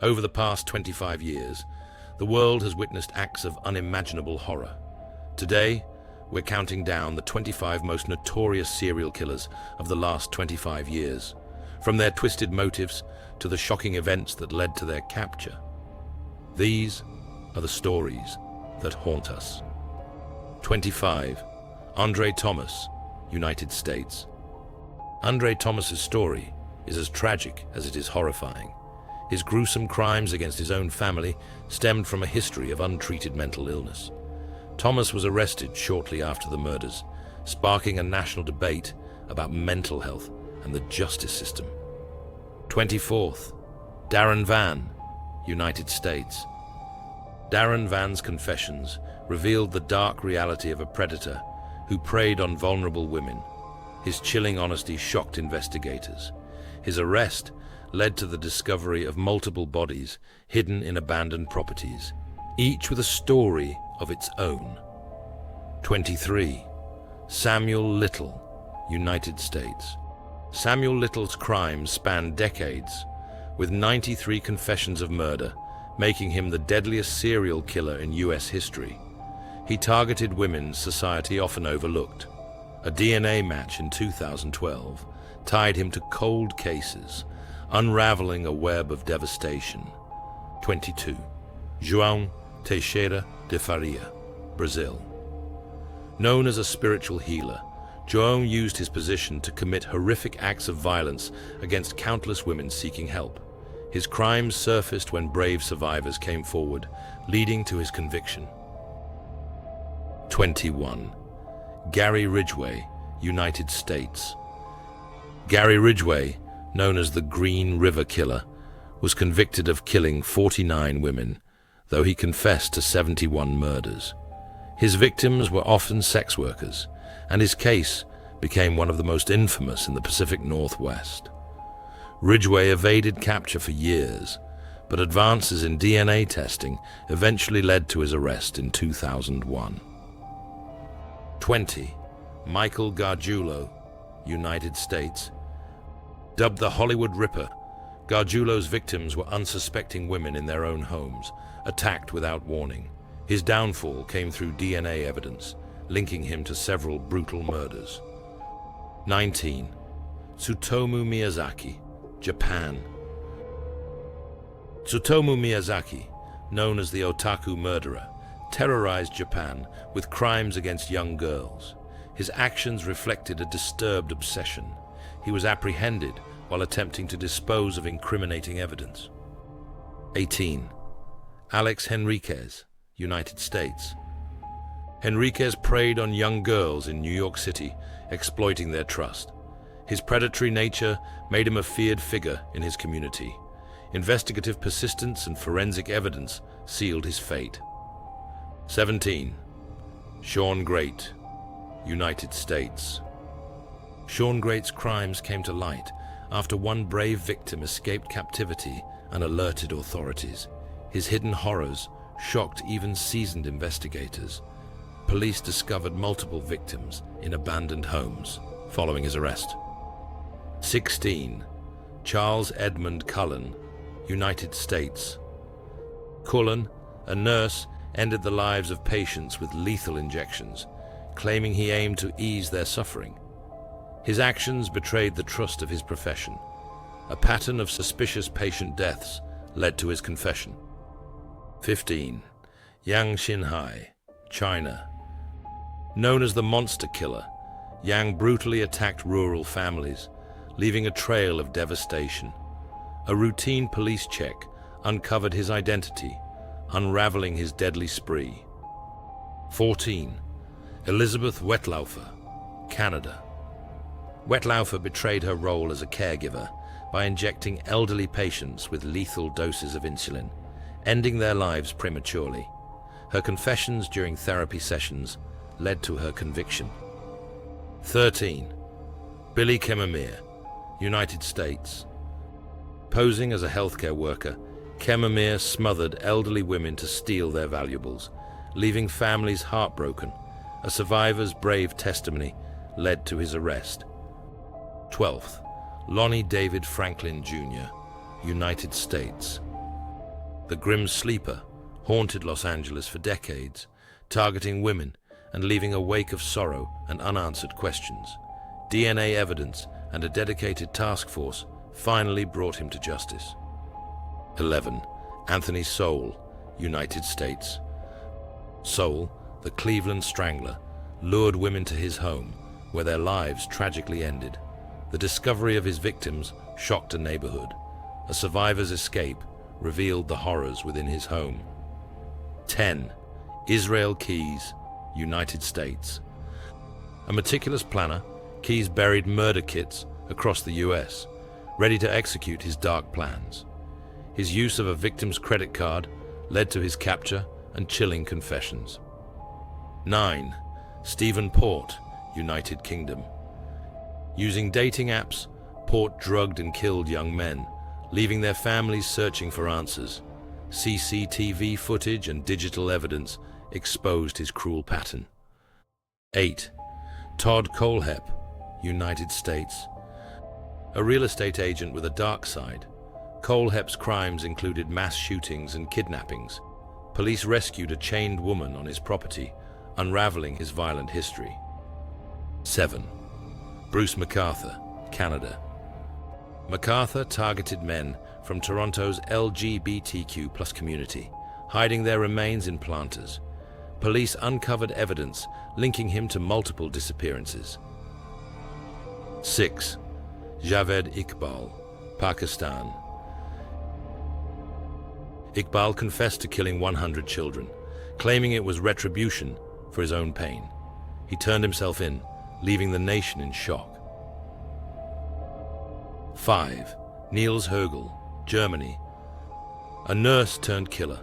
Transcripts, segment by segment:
Over the past 25 years, the world has witnessed acts of unimaginable horror. Today, we're counting down the 25 most notorious serial killers of the last 25 years, from their twisted motives to the shocking events that led to their capture. These are the stories that haunt us. 25. Andre Thomas, United States. Andre Thomas's story is as tragic as it is horrifying. His gruesome crimes against his own family stemmed from a history of untreated mental illness. Thomas was arrested shortly after the murders, sparking a national debate about mental health and the justice system. 24th. Darren Vann, United States. Darren Vann's confessions revealed the dark reality of a predator who preyed on vulnerable women. His chilling honesty shocked investigators. His arrest led to the discovery of multiple bodies hidden in abandoned properties, each with a story of its own. 23. Samuel Little, United States. Samuel Little's crimes spanned decades, with 93 confessions of murder, making him the deadliest serial killer in U.S. history. He targeted women society often overlooked. A DNA match in 2012 tied him to cold cases, unraveling a web of devastation. 22. João Teixeira de Faria, Brazil. Known as a spiritual healer, João used his position to commit horrific acts of violence against countless women seeking help. His crimes surfaced when brave survivors came forward, leading to his conviction. 21. Gary Ridgway, United States. Gary Ridgway, known as the Green River Killer, was convicted of killing 49 women, though he confessed to 71 murders. His victims were often sex workers, and his case became one of the most infamous in the Pacific Northwest. Ridgway evaded capture for years, but advances in DNA testing eventually led to his arrest in 2001. 20. Michael Gargiulo, United States. Dubbed the Hollywood Ripper, Gargiulo's victims were unsuspecting women in their own homes, attacked without warning. His downfall came through DNA evidence, linking him to several brutal murders. 19. Tsutomu Miyazaki, Japan. Tsutomu Miyazaki, known as the Otaku murderer, terrorized Japan with crimes against young girls. His actions reflected a disturbed obsession. He was apprehended while attempting to dispose of incriminating evidence. 18. Alex Henriquez, United States. Henriquez preyed on young girls in New York City, exploiting their trust. His predatory nature made him a feared figure in his community. Investigative persistence and forensic evidence sealed his fate. 17. Shawn Great, United States. Shawn Great's crimes came to light after one brave victim escaped captivity and alerted authorities. His hidden horrors shocked even seasoned investigators. Police discovered multiple victims in abandoned homes following his arrest. 16. Charles Edmund Cullen, United States. Cullen, a nurse, ended the lives of patients with lethal injections, claiming he aimed to ease their suffering. His actions betrayed the trust of his profession. A pattern of suspicious patient deaths led to his confession. 15. Yang Xinhai, China. Known as the Monster Killer, Yang brutally attacked rural families, leaving a trail of devastation. A routine police check uncovered his identity, unraveling his deadly spree. 14. Elizabeth Wettlaufer, Canada. Wettlaufer betrayed her role as a caregiver by injecting elderly patients with lethal doses of insulin, ending their lives prematurely. Her confessions during therapy sessions led to her conviction. 13. Billy Kemmermere, United States. Posing as a healthcare worker, Kemmermere smothered elderly women to steal their valuables, leaving families heartbroken. A survivor's brave testimony led to his arrest. 12th. Lonnie David Franklin Jr., United States. The Grim Sleeper haunted Los Angeles for decades, targeting women and leaving a wake of sorrow and unanswered questions. DNA evidence and a dedicated task force finally brought him to justice. 11. Anthony Sowell, United States. Sowell, the Cleveland Strangler, lured women to his home, where their lives tragically ended. The discovery of his victims shocked a neighborhood. A survivor's escape revealed the horrors within his home. 10. Israel Keyes, United States. A meticulous planner, Keyes buried murder kits across the US, ready to execute his dark plans. His use of a victim's credit card led to his capture and chilling confessions. 9. Stephen Port, United Kingdom. Using dating apps, Port drugged and killed young men, leaving their families searching for answers. CCTV footage and digital evidence exposed his cruel pattern. 8. Todd Kohlhepp, United States. A real estate agent with a dark side, Kohlhepp's crimes included mass shootings and kidnappings. Police rescued a chained woman on his property, unraveling his violent history. 7. Bruce MacArthur, Canada. MacArthur targeted men from Toronto's LGBTQ+ community, hiding their remains in planters. Police uncovered evidence linking him to multiple disappearances. 6. Javed Iqbal, Pakistan. Iqbal confessed to killing 100 children, claiming it was retribution for his own pain. He turned himself in, leaving the nation in shock. 5. Niels Högel, Germany. A nurse turned killer,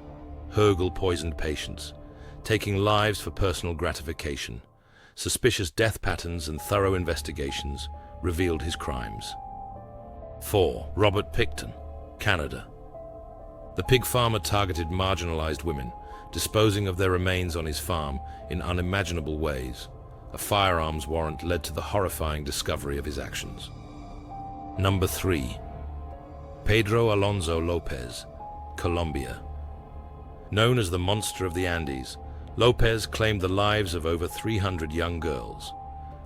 Högel poisoned patients, taking lives for personal gratification. Suspicious death patterns and thorough investigations revealed his crimes. 4. Robert Picton, Canada. The pig farmer targeted marginalized women, disposing of their remains on his farm in unimaginable ways. A firearms warrant led to the horrifying discovery of his actions. Number 3. Pedro Alonso Lopez, Colombia. Known as the Monster of the Andes, Lopez claimed the lives of over 300 young girls.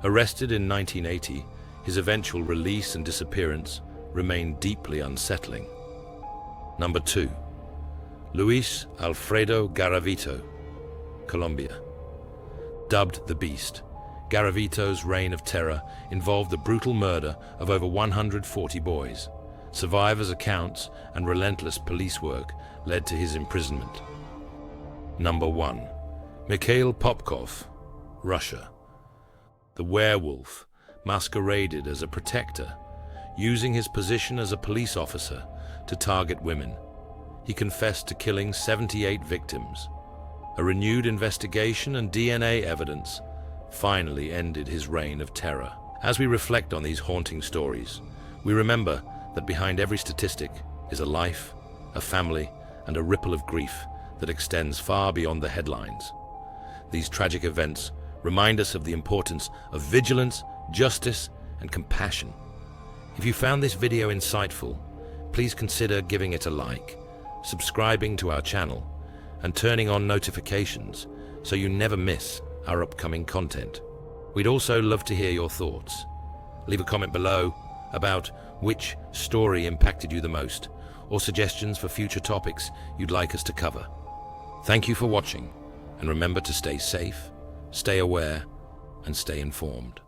Arrested in 1980, his eventual release and disappearance remained deeply unsettling. Number 2. Luis Alfredo Garavito, Colombia. Dubbed the Beast, Garavito's reign of terror involved the brutal murder of over 140 boys. Survivors' accounts and relentless police work led to his imprisonment. Number 1. Mikhail Popkov, Russia. The werewolf masqueraded as a protector, using his position as a police officer to target women. He confessed to killing 78 victims. A renewed investigation and DNA evidence finally ended his reign of terror. As we reflect on these haunting stories, we remember that behind every statistic is a life, a family, and a ripple of grief that extends far beyond the headlines. These tragic events remind us of the importance of vigilance, justice, and compassion. If you found this video insightful, please consider giving it a like, subscribing to our channel, and turning on notifications so you never miss our upcoming content. We'd also love to hear your thoughts. Leave a comment below about which story impacted you the most, or suggestions for future topics you'd like us to cover. Thank you for watching, and remember to stay safe, stay aware, and stay informed.